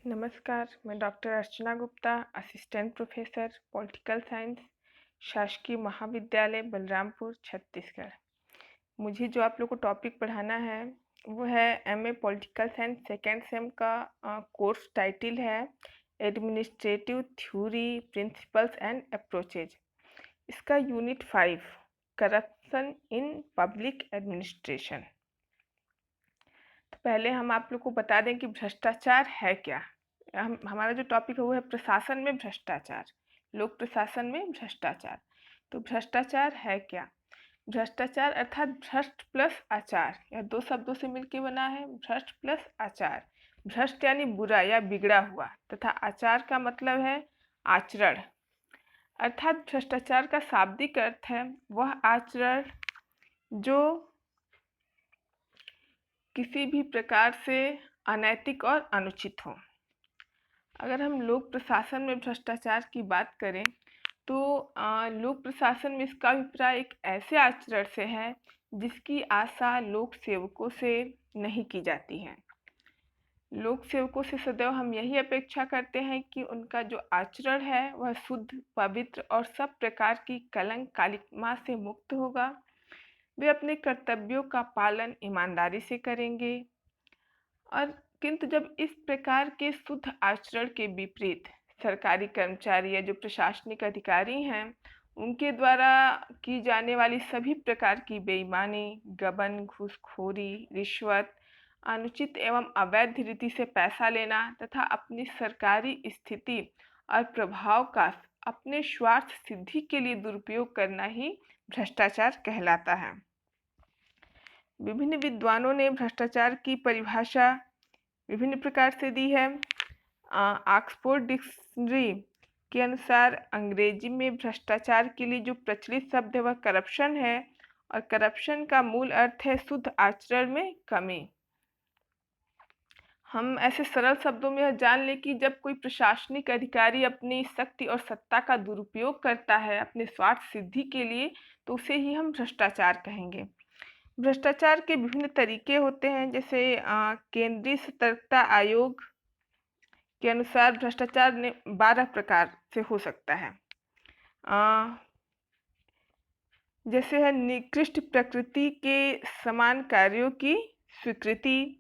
नमस्कार, मैं doctor Archana Gupta, assistant professor political science, शासकीय महाविद्यालय बलरामपुर, छत्तीसगढ़। मुझे जो आप लोग को टॉपिक पढ़ाना है, वो है MA political science second sem का कोर्स टाइटल है administrative theory principles and approaches. इसका unit 5 corruption in public administration. तो पहले हम आप लोग को बता दें कि भ्रष्टाचार है क्या। हमारा जो टॉपिक है वो है प्रशासन में भ्रष्टाचार, लोक प्रशासन में भ्रष्टाचार। तो भ्रष्टाचार है क्या? भ्रष्टाचार अर्थात भ्रष्ट प्लस आचार, यह दो शब्दों से मिलकर बना है, भ्रष्ट प्लस आचार। भ्रष्ट यानी बुरा या बिगड़ा हुआ, तथा आचार का मतलब है आचरण। अर्थात भ्रष्टाचार का शाब्दिक अर्थ है वह आचरण जो किसी भी प्रकार से अनैतिक और अनुचित हो। अगर हम लोक प्रशासन में भ्रष्टाचार की बात करें तो लोक प्रशासन में इसका अभिप्राय एक ऐसे आचरण से है जिसकी आशा लोक सेवकों से नहीं की जाती है। लोक सेवकों से सदैव हम यही अपेक्षा करते हैं कि उनका जो आचरण है वह शुद्ध, पवित्र और सब प्रकार की कलंक कालिमा से मुक्त होगा। वे अपने कर्तव्यों का पालन ईमानदारी से करेंगे। और किंतु जब इस प्रकार के शुद्ध आचरण के विपरीत सरकारी कर्मचारी या जो प्रशासनिक अधिकारी हैं उनके द्वारा की जाने वाली सभी प्रकार की बेईमानी, गबन, घूसखोरी, रिश्वत, अनुचित एवं अवैध रीति से पैसा लेना तथा अपनी सरकारी स्थिति और प्रभाव का अपने स्वार्थ सिद्धि के लिए दुरुपयोग करना ही भ्रष्टाचार कहलाता है। विभिन्न विद्वानों ने भ्रष्टाचार की परिभाषा विभिन्न प्रकार से दी है। ऑक्सफोर्ड डिक्शनरी के अनुसार अंग्रेजी में भ्रष्टाचार के लिए जो प्रचलित शब्द है वह करप्शन है, और करप्शन का मूल अर्थ है शुद्ध आचरण में कमी। हम ऐसे सरल शब्दों में यह जान लें कि जब कोई प्रशासनिक अधिकारी अपनी शक्ति और सत्ता का दुरुपयोग करता है अपने स्वार्थ सिद्धि के लिए, तो उसे ही हम भ्रष्टाचार कहेंगे। भ्रष्टाचार के विभिन्न तरीके होते हैं, जैसे केंद्रीय सतर्कता आयोग के अनुसार भ्रष्टाचार ने 12 प्रकार से हो सकता है। जैसे है निकृष्ट प्रकृति के समान कार्यों की स्वीकृति,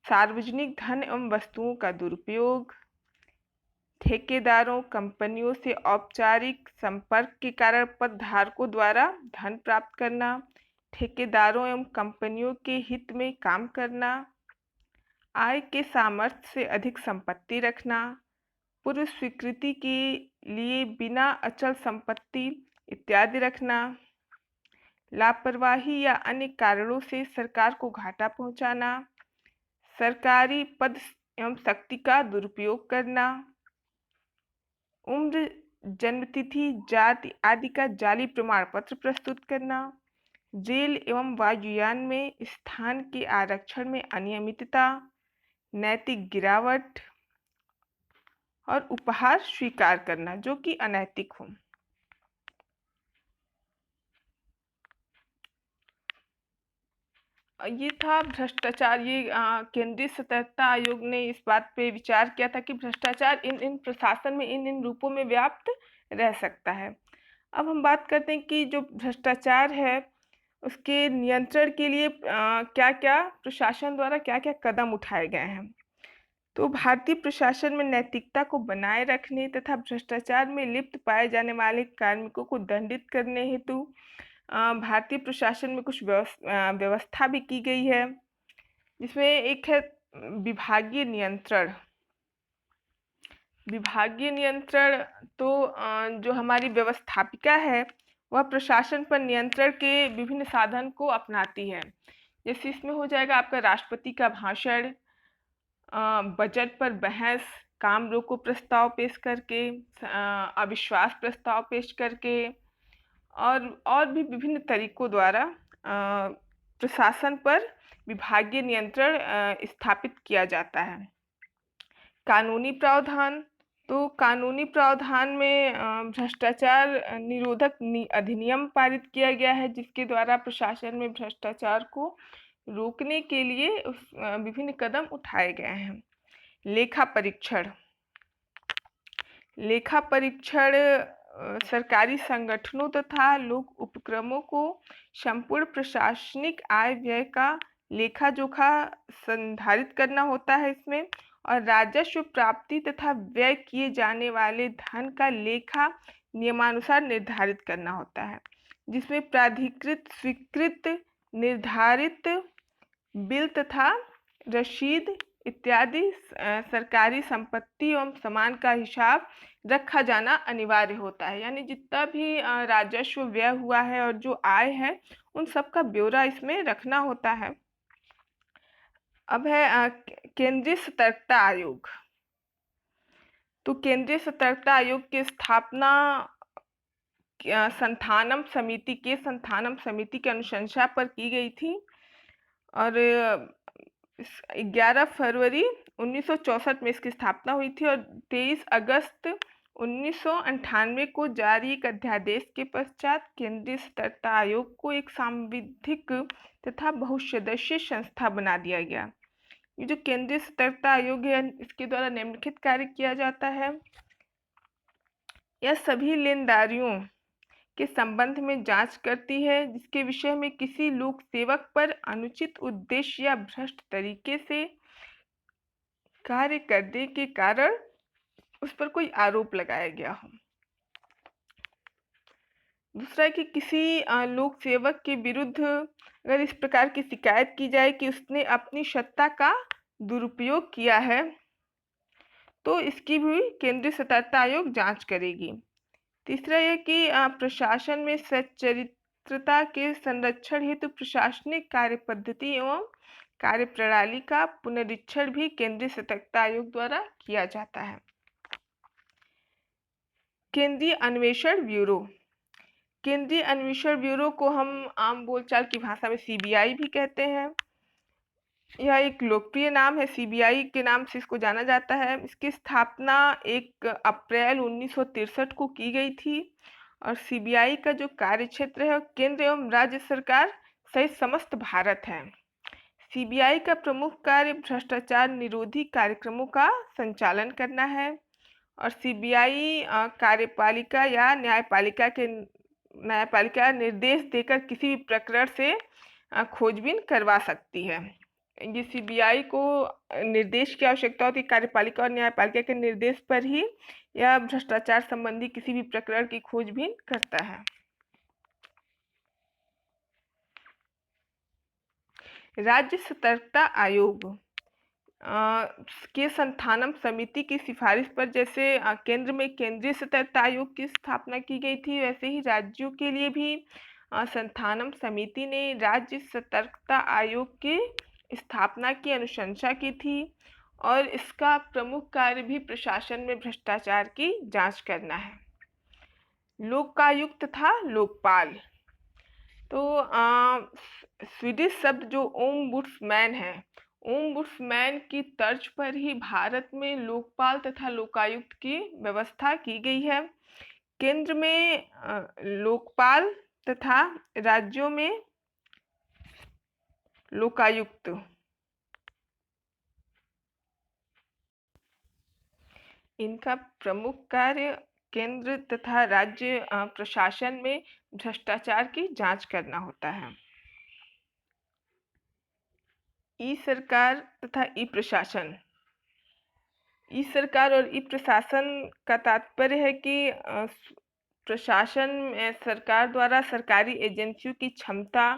सार्वजनिक धन एवं वस्तुओं का दुरुपयोग, ठेकेदारों कंपनियों से औपचारिक संपर्क के कारण पदधारकों द्वारा धन प्राप्त करना, ठेकेदारों एवं कंपनियों के हित में काम करना, आय के सामर्थ्य से अधिक संपत्ति रखना, पूर्व स्वीकृति के लिए बिना अचल संपत्ति इत्यादि रखना, लापरवाही या अन्य कारणों से सरकार को घाटा पहुंचाना, सरकारी पद एवं शक्ति का दुरुपयोग करना, उम्र, जन्मतिथि, जाति आदि का जाली प्रमाण पत्र प्रस्तुत करना, रेल एवं वायुयान में स्थान के आरक्षण में अनियमितता, नैतिक गिरावट और उपहार स्वीकार करना जो कि अनैतिक हो। ये था भ्रष्टाचार। ये केंद्रीय सतर्कता आयोग ने इस बात पे विचार किया था कि भ्रष्टाचार इन प्रशासन में इन रूपों में व्याप्त रह सकता है। अब हम बात करते हैं कि जो भ्रष्टाचार है उसके नियंत्रण के लिए क्या क्या प्रशासन द्वारा क्या क्या कदम उठाए गए हैं। तो भारतीय प्रशासन में नैतिकता को बनाए रखने तथा भ्रष्टाचार में लिप्त पाए जाने वाले कार्मिकों को दंडित करने हेतु भारतीय प्रशासन में कुछ व्यवस्था भी की गई है, जिसमें एक है विभागीय नियंत्रण। विभागीय नियंत्रण तो जो हमारी व्यवस्थापिका है वह प्रशासन पर नियंत्रण के विभिन्न साधन को अपनाती है। जैसे इसमें हो जाएगा आपका राष्ट्रपति का भाषण, बजट पर बहस, काम रोको प्रस्ताव पेश करके, अविश्वास प्रस्ताव पेश करके और भी विभिन्न तरीकों द्वारा प्रशासन पर विभागीय नियंत्रण स्थापित किया जाता है। कानूनी प्रावधान, तो कानूनी प्रावधान में भ्रष्टाचार निरोधक अधिनियम पारित किया गया है, जिसके द्वारा प्रशासन में भ्रष्टाचार को रोकने के लिए विभिन्न कदम उठाए गए हैं। लेखा परीक्षण। लेखा परीक्षण सरकारी संगठनों तथा लोक उपक्रमों को संपूर्ण प्रशासनिक आय व्यय का लेखा जोखा संधारित करना होता है इसमें, और राजस्व प्राप्ति तथा व्यय किए जाने वाले धन का लेखा नियमानुसार निर्धारित करना होता है, जिसमें प्राधिकृत स्वीकृत निर्धारित बिल तथा रसीद इत्यादि सरकारी संपत्ति एवं सामान का हिसाब रखा जाना अनिवार्य होता है। यानी जितना भी राजस्व व्यय हुआ है और जो आय है उन सब का ब्यौरा इसमें रखना होता है। अब है केंद्रीय सतर्कता आयोग। तो केंद्रीय सतर्कता आयोग की स्थापना संथानम समिति की अनुशंसा पर की गई थी और 11 फरवरी 1964 में इसकी स्थापना हुई थी और 23 अगस्त 1998 को जारी एक अध्यादेश के पश्चात केंद्रीय सतर्कता आयोग को एक सांविधिक तथा बहुसदस्यीय संस्था बना दिया गया। ये जो केंद्रीय सतर्कता आयोग है इसके द्वारा निम्नलिखित कार्य किया जाता है। यह सभी लेनदारियों के संबंध में जांच करती है जिसके विषय में किसी लोक सेवक पर अनुचित उद्देश्य या भ्रष्ट तरीके से कार्य करने के कारण उस पर कोई आरोप लगाया गया हो। दूसरा है कि किसी लोक सेवक के विरुद्ध अगर इस प्रकार की शिकायत की जाए कि उसने अपनी सत्ता का दुरुपयोग किया है तो इसकी भी केंद्रीय सतर्कता आयोग जांच करेगी। तीसरा यह कि प्रशासन में सच्चरित्रता के संरक्षण हेतु प्रशासनिक कार्य पद्धति एवं कार्य प्रणाली का पुनरीक्षण भी केंद्रीय सतर्कता आयोग द्वारा किया जाता है। केंद्रीय अन्वेषण ब्यूरो। केंद्रीय अन्वेषण ब्यूरो को हम आम बोलचाल की भाषा में सीबीआई भी कहते हैं। यह एक लोकप्रिय नाम है, सीबीआई के नाम से इसको जाना जाता है। इसकी स्थापना 1 अप्रैल 1963 को की गई थी और सीबीआई का जो कार्य क्षेत्र है केंद्र एवं राज्य सरकार सहित समस्त भारत है। सीबीआई का प्रमुख कार्य भ्रष्टाचार निरोधी कार्यक्रमों का संचालन करना है और सीबीआई कार्यपालिका या न्यायपालिका निर्देश देकर किसी भी प्रकरण से खोजबीन करवा सकती है। ये सीबीआई को निर्देश की आवश्यकता होती है, कार्यपालिका और न्यायपालिका के निर्देश पर ही यह भ्रष्टाचार संबंधी किसी भी प्रकरण की खोजबीन करता है। राज्य सतर्कता आयोग के संथानम समिति की सिफारिश पर जैसे केंद्र में केंद्रीय सतर्कता आयोग की स्थापना की गई थी, वैसे ही राज्यों के लिए भी संथानम समिति ने राज्य सतर्कता आयोग की स्थापना की अनुशंसा की थी और इसका प्रमुख कार्य भी प्रशासन में भ्रष्टाचार की जांच करना है। लोकायुक्त तथा लोकपाल। तो स्वीडिश शब्द जो ओम्बुड्समैन है, ओम्बुड्समैन की तर्ज पर ही भारत में लोकपाल तथा लोकायुक्त की व्यवस्था की गई है। केंद्र में लोकपाल तथा राज्यों में लोकायुक्त। इनका प्रमुख कार्य केंद्र तथा राज्य प्रशासन में भ्रष्टाचार की जांच करना होता है। ई सरकार तथा ई प्रशासन। ई सरकार और ई प्रशासन का तात्पर्य है कि प्रशासन सरकार द्वारा सरकारी एजेंसियों की क्षमता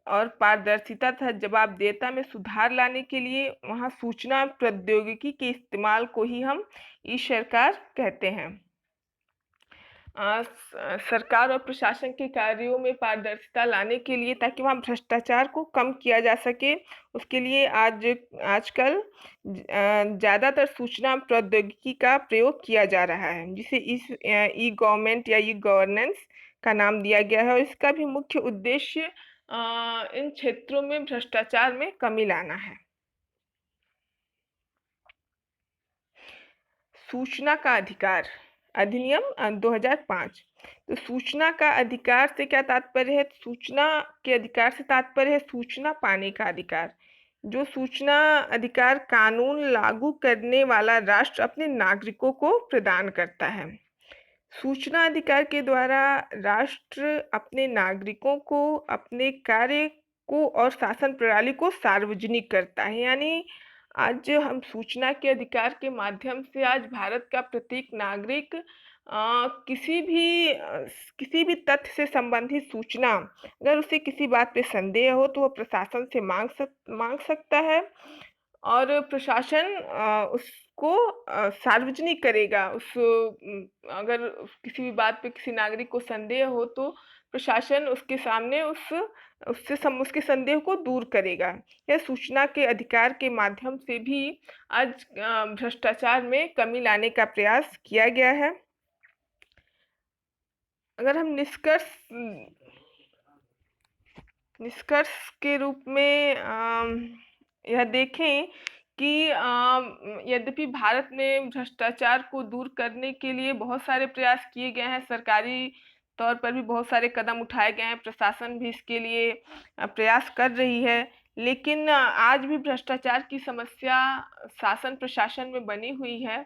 और पारदर्शिता तथा जवाबदेहिता में सुधार लाने के लिए वहाँ सूचना प्रौद्योगिकी के इस्तेमाल को ही हम ई सरकार कहते हैं। सरकार और प्रशासन के कार्यों में पारदर्शिता लाने के लिए ताकि वहाँ भ्रष्टाचार को कम किया जा सके, उसके लिए आजकल ज़्यादातर सूचना प्रौद्योगिकी का प्रयोग किया जा रहा है, जिसे इस ई गवर्नमेंट या ई गवर्नेंस का नाम दिया गया है और इसका भी मुख्य उद्देश्य इन क्षेत्रों में भ्रष्टाचार में कमी लाना है। सूचना का अधिकार अधिनियम 2005। तो सूचना का अधिकार से क्या तात्पर्य है? सूचना के अधिकार से तात्पर्य है सूचना पाने का अधिकार। जो सूचना अधिकार कानून लागू करने वाला राष्ट्र अपने नागरिकों को प्रदान करता है। सूचना अधिकार के द्वारा राष्ट्र अपने नागरिकों को अपने कार्य को और शासन प्रणाली को सार्वजनिक करता है। यानी आज हम सूचना के अधिकार के माध्यम से आज भारत का प्रत्येक नागरिक किसी भी तथ्य से संबंधित सूचना, अगर उसे किसी बात पे संदेह हो तो वह प्रशासन से मांग सकता है और प्रशासन उसको सार्वजनिक करेगा। अगर किसी भी बात पे किसी नागरिक को संदेह हो तो प्रशासन उसके सामने उसके संदेह को दूर करेगा। यह सूचना के अधिकार के माध्यम से भी आज भ्रष्टाचार में कमी लाने का प्रयास किया गया है। अगर हम निष्कर्ष के रूप में यह देखें कि यद्यपि भारत में भ्रष्टाचार को दूर करने के लिए बहुत सारे प्रयास किए गए हैं, सरकारी तौर पर भी बहुत सारे कदम उठाए गए हैं, प्रशासन भी इसके लिए प्रयास कर रही है, लेकिन आज भी भ्रष्टाचार की समस्या शासन प्रशासन में बनी हुई है।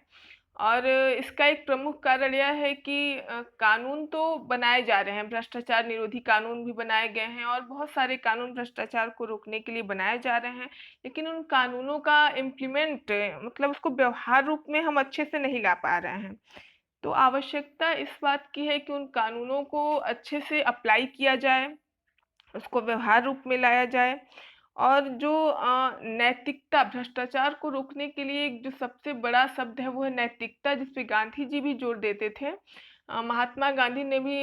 और इसका एक प्रमुख कारण यह है कि कानून तो बनाए जा रहे हैं, भ्रष्टाचार निरोधी कानून भी बनाए गए हैं और बहुत सारे कानून भ्रष्टाचार को रोकने के लिए बनाए जा रहे हैं, लेकिन उन कानूनों का इम्प्लीमेंट मतलब उसको व्यवहार रूप में हम अच्छे से नहीं ला पा रहे हैं। तो आवश्यकता इस बात की है कि उन कानूनों को अच्छे से अप्लाई किया जाए, उसको व्यवहार रूप में लाया जाए। और जो नैतिकता, भ्रष्टाचार को रोकने के लिए एक जो सबसे बड़ा शब्द है वो है नैतिकता, जिसपे गांधी जी भी जोर देते थे। महात्मा गांधी ने भी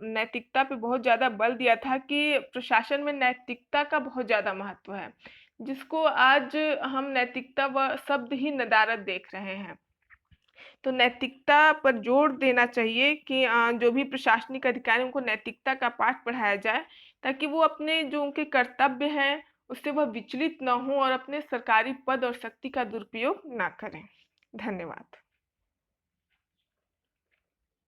नैतिकता पे बहुत ज़्यादा बल दिया था कि प्रशासन में नैतिकता का बहुत ज़्यादा महत्व है, जिसको आज हम नैतिकता व शब्द ही नदारद देख रहे हैं। तो नैतिकता पर जोर देना चाहिए कि जो भी प्रशासनिक अधिकारी उनको नैतिकता का पाठ पढ़ाया जाए, ताकि वो अपने जो उनके कर्तव्य हैं उससे वह विचलित न हो और अपने सरकारी पद और शक्ति का दुरुपयोग ना करें। धन्यवाद।